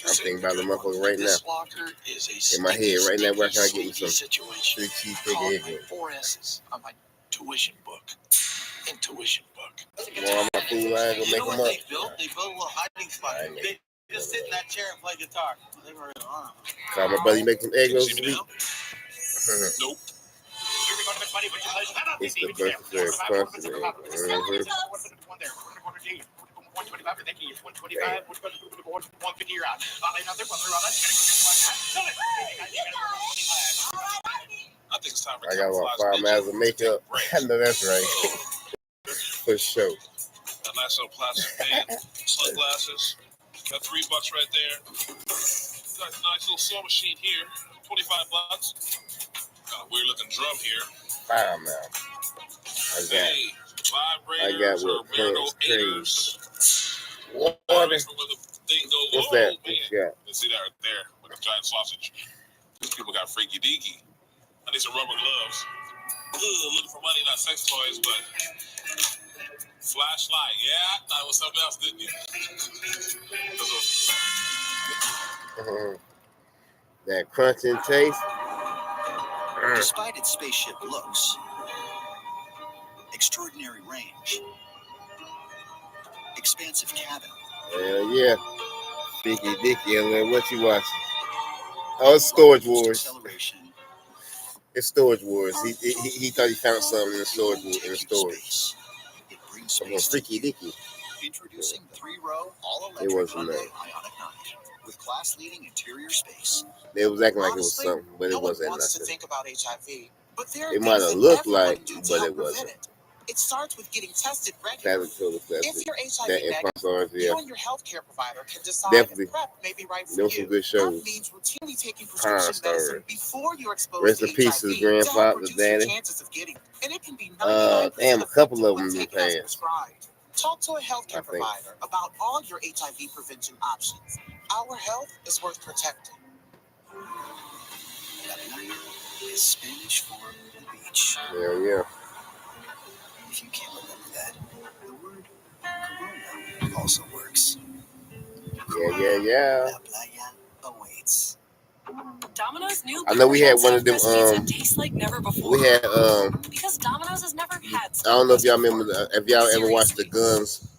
I'm thinking about the motherfucker right now. This locker is a In my head right now, where can I get me some situation. 3 cheesesteak egg rolls? 4 S's on my tuition book. Intuition book. Well, my food line gonna make them up. They built a little hiding spot. They just sit in that chair and play guitar. They were Call my brother, you make some egg rolls this week? Nope. It's the birth of their continent. I think it's time for I got about 5 miles of makeup. I know that's right. For sure. That nice little plastic band, sunglasses. Got $3 right there. Got a nice little sewing machine here. $25. Got a weird looking drum here. 5 miles. I got what Prince Craze. What? What's that? You see that right there? Like a giant sausage. These people got freaky deaky. I need some rubber gloves. Looking for money, not sex toys, but flashlight. Yeah, I thought it was something else, didn't you? That crunching taste. Despite its spaceship looks, extraordinary range, expansive cabin. Hell yeah. Dicky Dicky, man. What you watching? Oh, it's Storage Wars. It's Storage Wars. He thought he found something in the storage. Some freaky dicky. Introducing 3-row all-electric It wasn't Hyundai that. Ioniq 9 with class-leading interior space. They was acting like it was something, but it wasn't wants to nothing. think about HIV, but there are It might things have that looked everyone like, can do to but help it prevent wasn't. it. It starts with getting tested regularly. If you're HIV That negative, yeah. you and your healthcare provider can decide Definitely. if PrEP may be right for There you. was some good shows. PrEP means routinely taking Pine prescription Star. medicine before you're exposed Rest to in peace to his HIV to help grandfather, reduce daddy. your chances of getting it. And it can be 99% Damn, a couple of them effective when in the taken as past. prescribed. Talk to a healthcare provider about all your HIV prevention options. Our health is worth protecting. La playa is Spanish for the beach. Hell yeah. If you can't remember that, the word Corona also works. Yeah. La playa awaits. Domino's new I know we had one of them. tastes like never before. We had because Domino's has never had. I don't know if y'all remember. If y'all ever watched the Guns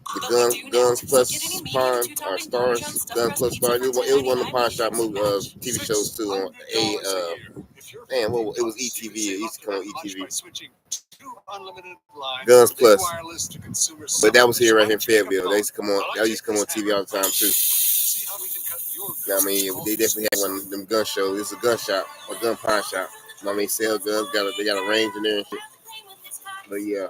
Plus Pawn or Stars, Guns Plus Stars. It was one of the pawn shop TV shows too. On damn, it was ETV. It used to come on ETV. Guns Plus. But that was here right here in Fayetteville. They used to come on. That used to come on TV all the time too. I mean, they definitely had one of them gun shows. It's a gun shop, a gun pawn shop. I mean, sell guns. They got a range in there and shit. But yeah.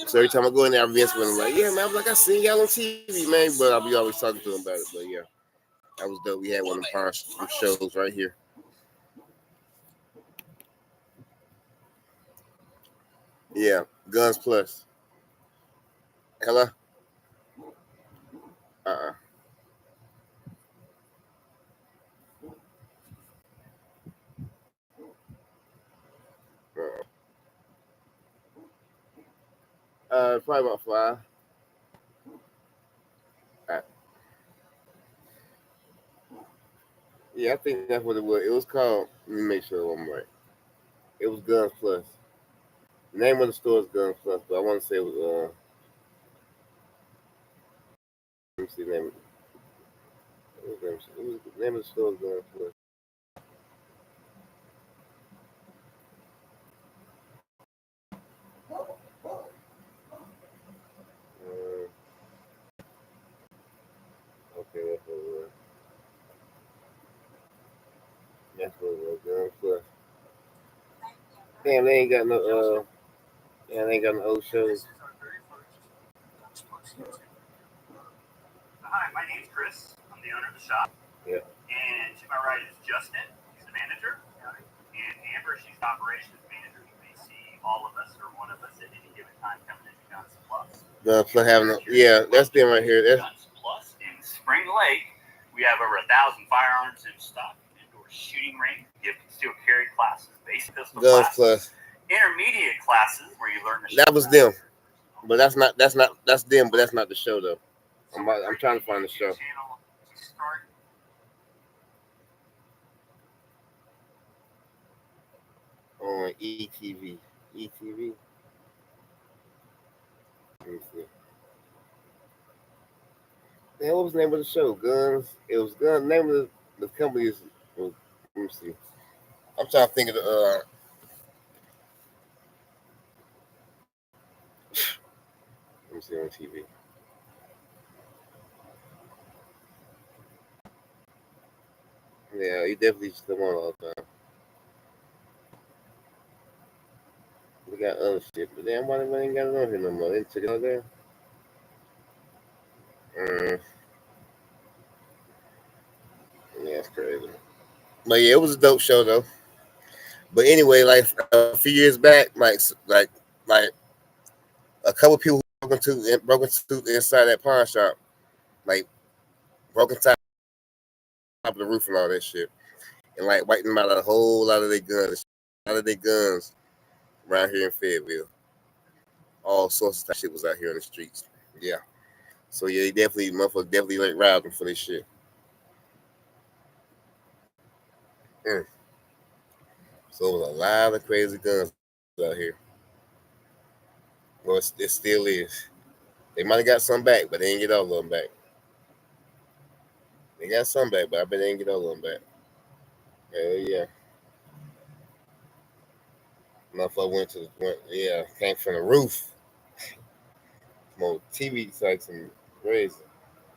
So every time I go in there, I mess with them. Like, yeah, man. I'm like, I seen y'all on TV, man. But I'll be always talking to them about it. But yeah, that was dope. We had one of them pawn shows right here. Yeah, Guns Plus. Hello? Probably about 5. Yeah, I think that's what it was. It was called. Let me make sure I'm right. It was Guns Plus. The name of the store is Guns Plus, but I want to say it was. Let me see the name. The name of the store is Guns Plus. Okay, that's what it was. That's what it was, Guns Plus. Damn, they ain't got no. They ain't got no old shows. Hi, my name's Chris. I'm the owner of the shop. Yeah. And to my right is Justin. He's the manager. And Amber, she's the operations manager. You may see all of us or one of us at any given time coming into Guns Plus. Guns Plus having that's them right here. That's Guns Plus in Spring Lake. We have over 1,000 firearms in stock. Indoor shooting range, gift and steel carry classes, basic pistol Guns classes, Plus. intermediate classes where you learn to shoot. That was them, but that's them, but that's not the show though. I'm trying to find the show. On ETV. ETV. Let me see. Man, what was the name of the show? Guns. It was Guns. The name of the company is. Let me see. I'm trying to think of see on TV. Yeah, he definitely used to come on all the time. We got other shit, but damn, why they ain't got it on here no more? They took it out there. Yeah, it's crazy. But yeah, it was a dope show though. But anyway, like a few years back, like a couple people broke into inside that pawn shop, like broken top of the roof and all that shit, and like wiped them out of a whole lot of their guns around here in Fayetteville. All sorts of shit was out here on the streets. Yeah. So yeah, motherfuckers definitely like robbed them for this shit. So it was a lot of crazy guns out here. Well, it still is. They might have got some back, but they didn't get all of them back. They got some back, but I bet they didn't get all of them back. Hell yeah. Motherfucker came from the roof. Some TV like some crazy.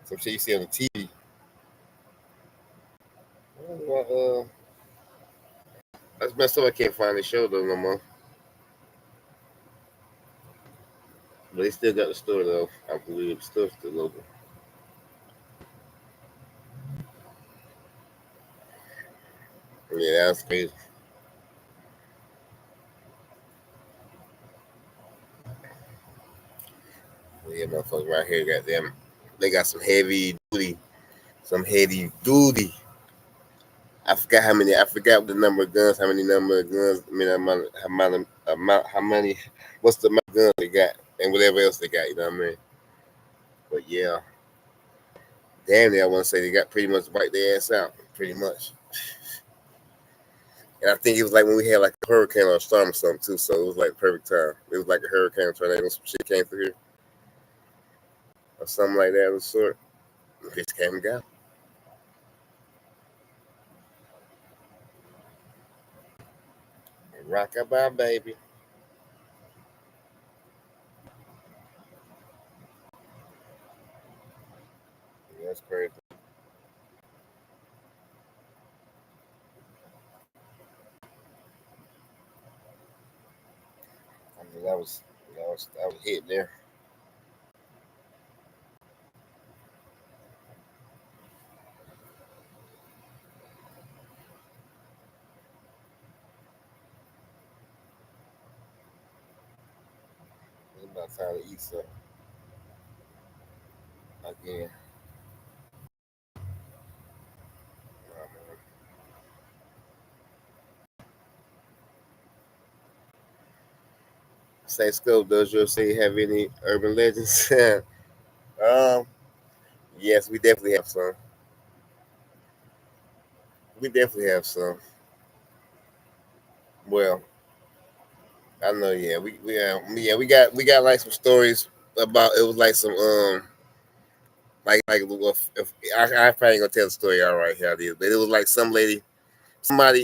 Some shit you see on the TV. That's messed up. I can't find the show though no more. But they still got the store though. I believe the store's still open. Yeah, that's crazy. Yeah, motherfuckers right here got them. They got some heavy duty. I forgot the number of guns. How many number of guns? I mean, how many? What's the amount of guns they got, and whatever else they got. You know what I mean? But yeah, damn near I want to say they got pretty much wiped their ass out, pretty much. And I think it was like when we had like a hurricane or a storm or something too, so it was like perfect time. It was like a hurricane tornado, some shit came through here, or something like that of the sort. Bitch came and got. Rockabye, baby. Yeah, that's crazy. I mean, that was hitting there. It's about time to eat something again. Say Scope, does your city have any urban legends? Yes, we definitely have some. We definitely have some. Well, I know. Yeah, we got like some stories about. It was like some like if I probably ain't gonna tell the story all right here, but it was like somebody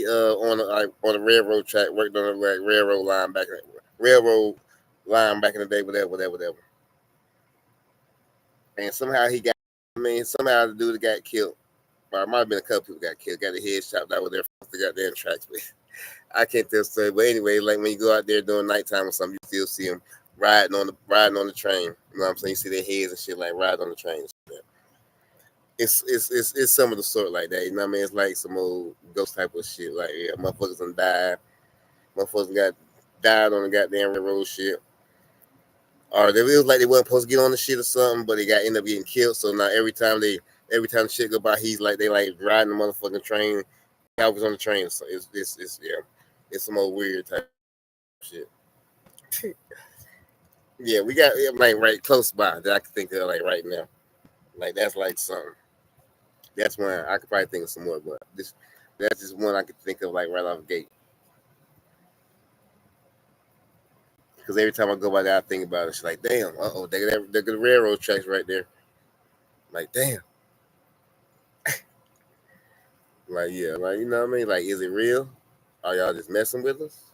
on a railroad track worked on a railroad line back in the day, whatever. And somehow somehow the dude got killed. Well, it might have been a couple people got killed, got their head chopped out with their goddamn tracks. But I can't tell the story. But anyway, like when you go out there during nighttime or something, you still see them riding on the train. You know what I'm saying? You see their heads and shit like riding on the train. It's some of the sort like that. You know what I mean? It's like some old ghost type of shit. Like yeah, motherfuckers done died. Motherfuckers got died on the goddamn railroad shit. Or it was like they weren't supposed to get on the shit or something, but they end up getting killed. So now every time the shit go by, they like riding the motherfucking train. I was on the train, so it's some old weird type of shit. Yeah, we got like right close by that I can think of like right now. Like that's like something. That's one I could probably think of some more, but that's just one I could think of like right off the gate. Because every time I go by there, I think about it. It's like, damn, they got the railroad tracks right there. Like, damn. Like, yeah, like, you know what I mean? Like, is it real? Are y'all just messing with us?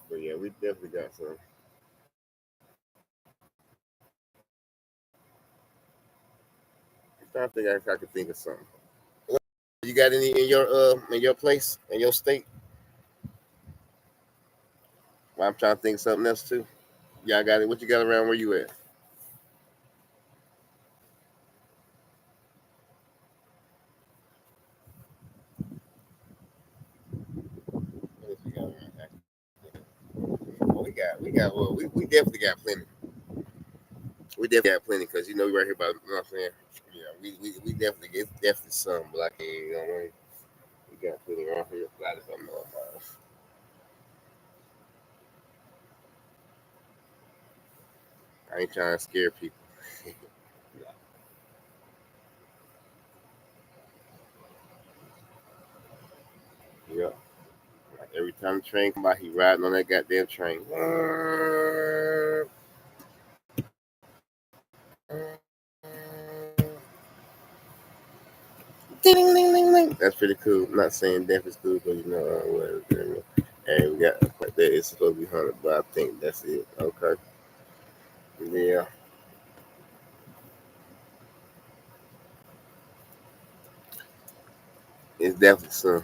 But yeah, we definitely got some. I think I could think of something. You got any in your place, in your state? Well, I'm trying to think of something else too. Y'all got it. What you got around where you at? What else we got around? Well, we definitely got plenty. We definitely got plenty because we right here about, you know what I'm saying? Yeah, we definitely get some, but I can't, you know what I mean? We got plenty around here. A lot of something know about. I ain't trying to scare people. Yeah. Like every time the train come by, he riding on that goddamn train. Ding, ding, ding, ding. That's pretty cool. I'm not saying death is cool, but you know, whatever. And we got like that. It's supposed to be 100, but I think that's it. Okay. Yeah. It's definitely some.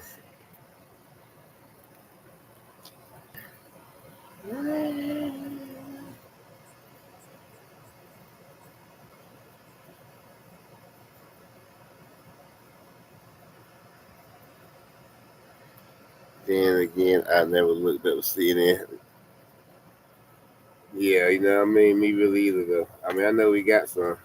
Then again, I never looked up CNN. Yeah, you know what I mean? Me really either, though. I mean, I know we got some.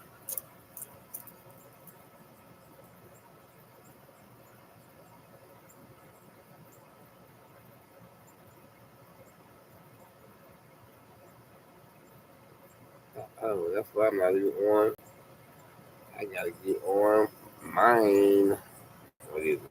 Oh, that's why I'm not even on. I gotta get on mine. What is it?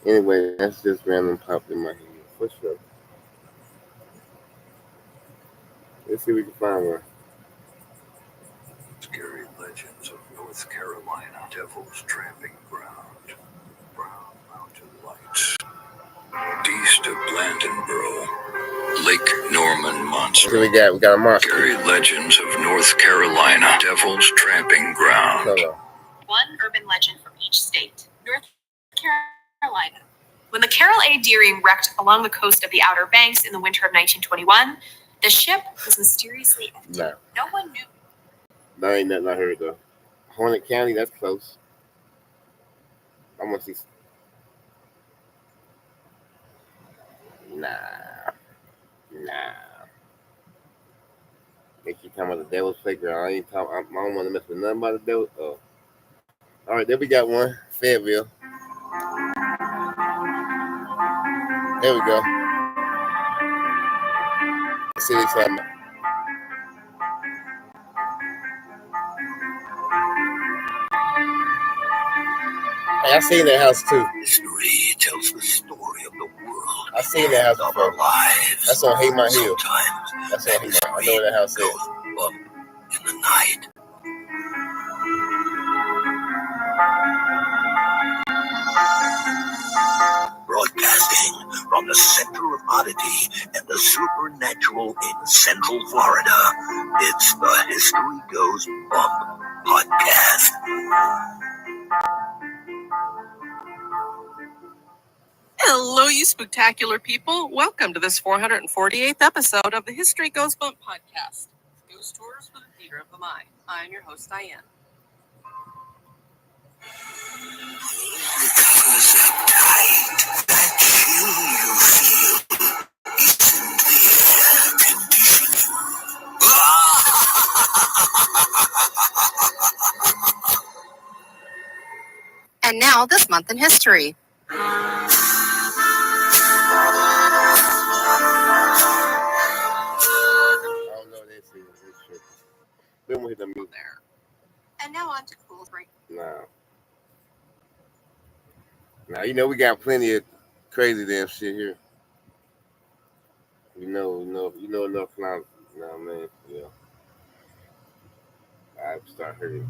Anyway, that's just random popped in my head. For sure. Let's see if we can find one. Scary legends of North Carolina. Devil's Tramping Ground. Brown Mountain Lights. East of Blandonboro. Lake Norman Monster. So we got a monster. Scary legends of North Carolina. Devil's Tramping Ground. Hello. One urban legend from each state. North Carolina. When the Carroll A. Deering wrecked along the coast of the Outer Banks in the winter of 1921, the ship was mysteriously empty. No one knew. No, ain't nothing I heard though. Hornet County, that's close. I want to see. Nah. They keep talking about the Devil's Playground. I don't want to mess with nothing about the devil. Oh. All right, there we got one. Fayetteville. There we go. Let's see what he's talking about. Hey, I seen that house too. History tells the story of the world. I seen that house of before. our lives. That's on Haymont Hill. Sometimes That's on Haymont. I know where that house is. Up in the night. Broadcasting from the center of oddity and the supernatural in Central Florida, it's the History Goes Bump podcast. Hello, you spectacular people. Welcome to this 448th episode of the History Goes Bump podcast. Ghost Tours for the Theater of the Mind. I'm your host, Diane. Because of tight, that chill you feel isn't the air conditioning. And now, this month in history. I don't know this is. Then we'll hit the music. There. And now on to cool break. Now, you know, we got plenty of crazy damn shit here. You know enough clowns. You know what I mean? Yeah. I start hurting.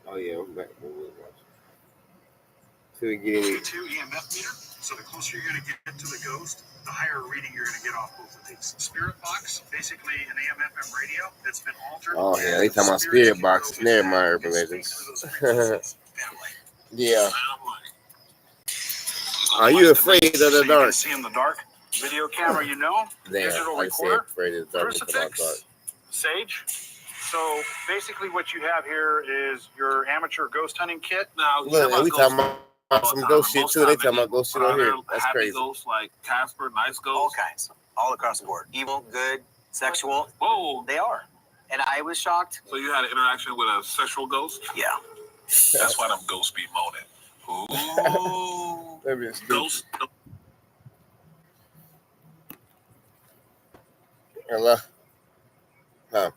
Oh yeah, I'm back. So we get in. Two EMF meter. So the closer you're going to get to the ghost, the higher reading you're going to get off both of these. Spirit box, basically an AM/FM radio that's been altered. Oh yeah, they talking about spirit box. Never mind, Urban Legends. Yeah. Are you afraid of the dark? You can see in the dark. Video camera, you know. Digital recorder. Afraid of the dark. Crucifix. Sage. So basically, what you have here is your amateur ghost hunting kit. Now, look, we talking about some ghost shit too. They talking about ghost shit on here. That's crazy. Ghosts like Casper, nice ghosts. All kinds, all across the board. Evil, good, sexual. Whoa, they are. And I was shocked. So you had an interaction with a sexual ghost? Yeah. That's why them ghosts be moaning. Ooh. Ghost. Hello. Huh.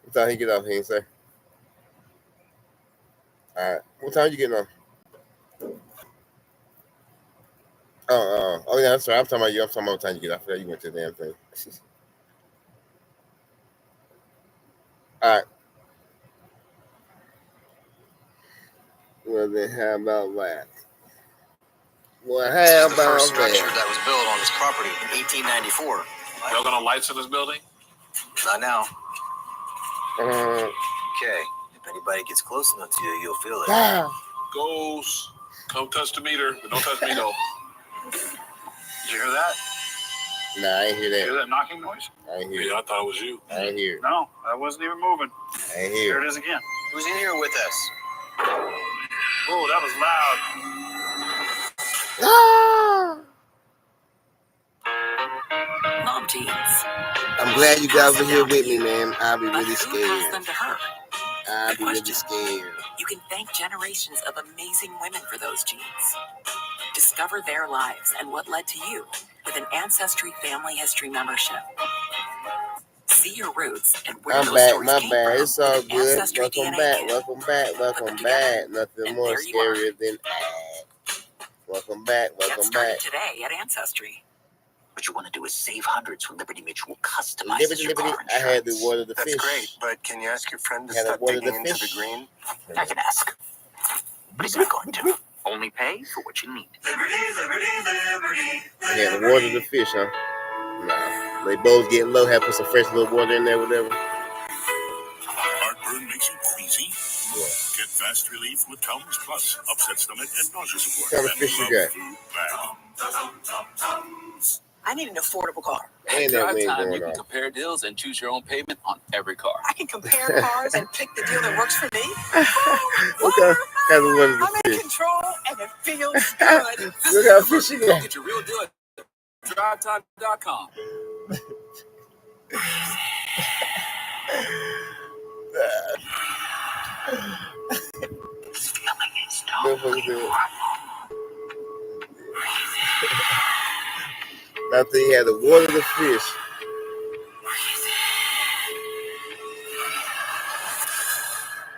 What time he get off? He ain't say. All right. What time you getting on? Oh yeah, that's right. I'm talking about you. I'm talking about what time you get off. You went to the damn thing. All right. Well then, how about that? Well, how the about first structure that? that was built on this property in 1894. Y'all got no lights in this building? Not now. Okay. If anybody gets close enough to you, you'll feel it. Yeah. Ghosts. Come touch the meter, but don't touch me though. Did you hear that? Nah, I ain't hear that. Hear that knocking noise? I ain't hear Yeah, I thought it was you. I ain't hear it. No, I wasn't even moving. I ain't hear Here it is again. Who's in here with us? Oh, that was loud. Mom jeans. I'm glad you guys are here with me, man. I'll be really Who passed scared. them to her? I'll be really Question. scared. You can thank generations of amazing women for those genes. Discover their lives and what led to you with an Ancestry Family History membership. See your roots and where I'm those back, stories my came bad. from It's all with an good. Ancestry Welcome DNA back, kit. welcome back, welcome back. Nothing more there you are. scarier than ad. Welcome back, Get welcome started back. today at Ancestry. What you want to do is save hundreds when Liberty Mutual customizes Liberty, your Liberty. car I had insurance. to water the That's fish. great, but can you ask your friend to Had to stop water digging the into fish. the green? I can ask, but he's not going to. Only pay for what you need. I had to water the fish, huh? Nah. They both getting low. Have to put some fresh little water in there, whatever. Heartburn makes you queasy? Yeah. Get fast relief with Tums Plus. Upset stomach and nausea support. What kind of fish you got? I need an affordable car. Ain't that way Time, going you can on. compare deals and choose your own payment on every car. I can compare cars and pick the deal that works for me. What kind of water I'm the in fish? control and it feels good. What kind of fish you got? Get your real deal at drivetime.com. Motherfucker said. After he had to water the fish.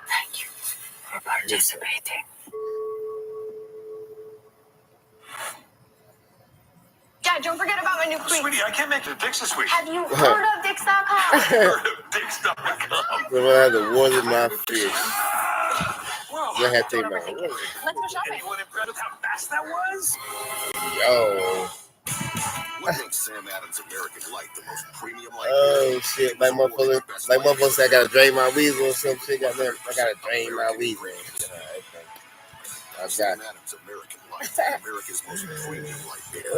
Thank you for participating. Dad, don't forget about my new cleats. Sweetie, I can't make the Dix this week. Have you heard of Dix.com? Heard of Dix.com. So I had to water my fish. Whoa. I had to take my Let's go shopping. Anyone impressed with how fast that was? Yo. What makes Sam Adams American Light the most premium light? Oh shit. Like motherfucker said I gotta drain my weasel or some shit. I gotta drain my weasel. I Sam got Adams American Light, America's most premium light beer.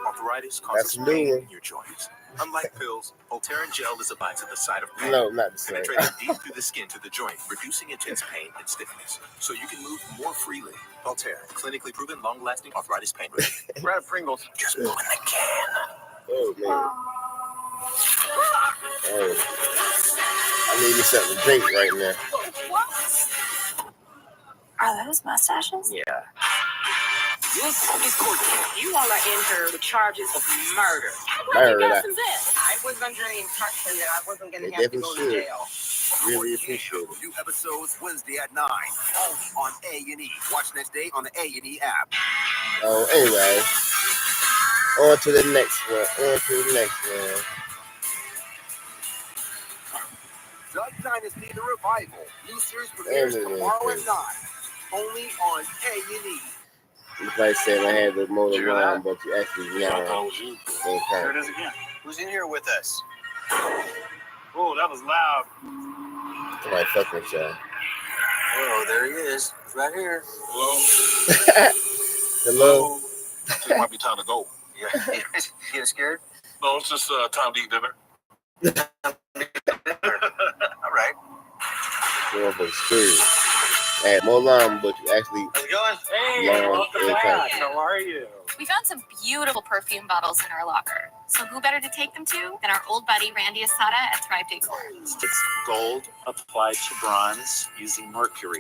Arthritis That's causes new pain one. in your joints. Unlike pills, Voltaren gel disabides at the site of pain, No, not the same. penetrating deep through the skin to the joint, reducing intense pain and stiffness, so you can move more freely. Voltaren, clinically proven, long-lasting arthritis pain relief. Grab Pringles. Just moving the can. Oh man. Oh. I need me something to drink right now. Are those mustaches? Yeah. This is court. You all are in here with charges of murder. Murder. I was under the impression that I wasn't going They to have to definitely go to should. jail. Really appreciate it. New episodes Wednesday at 9. Only on A&E. Watch next day on the A&E app. Oh, anyway. On to the next one. Duck Dynasty: The Revival. New series premieres tomorrow at 9. Only on A&E. You probably said I had the motor line, but you actually I thought it was you. Here it is again. Who's in here with us? Oh, that was loud. Somebody fucking with y'all. Oh, there he is. He's right here. Hello. Hello. It might be time to go. Yeah. Getting scared? No, it's just time to eat dinner. All right. Going for the spirit. Hey, more line, but you actually. How's it going? Hey, welcome back. How are you? We found some beautiful perfume bottles in our locker. So who better to take them to than our old buddy Randy Asada at Thrive Decor? It's gold applied to bronze using mercury.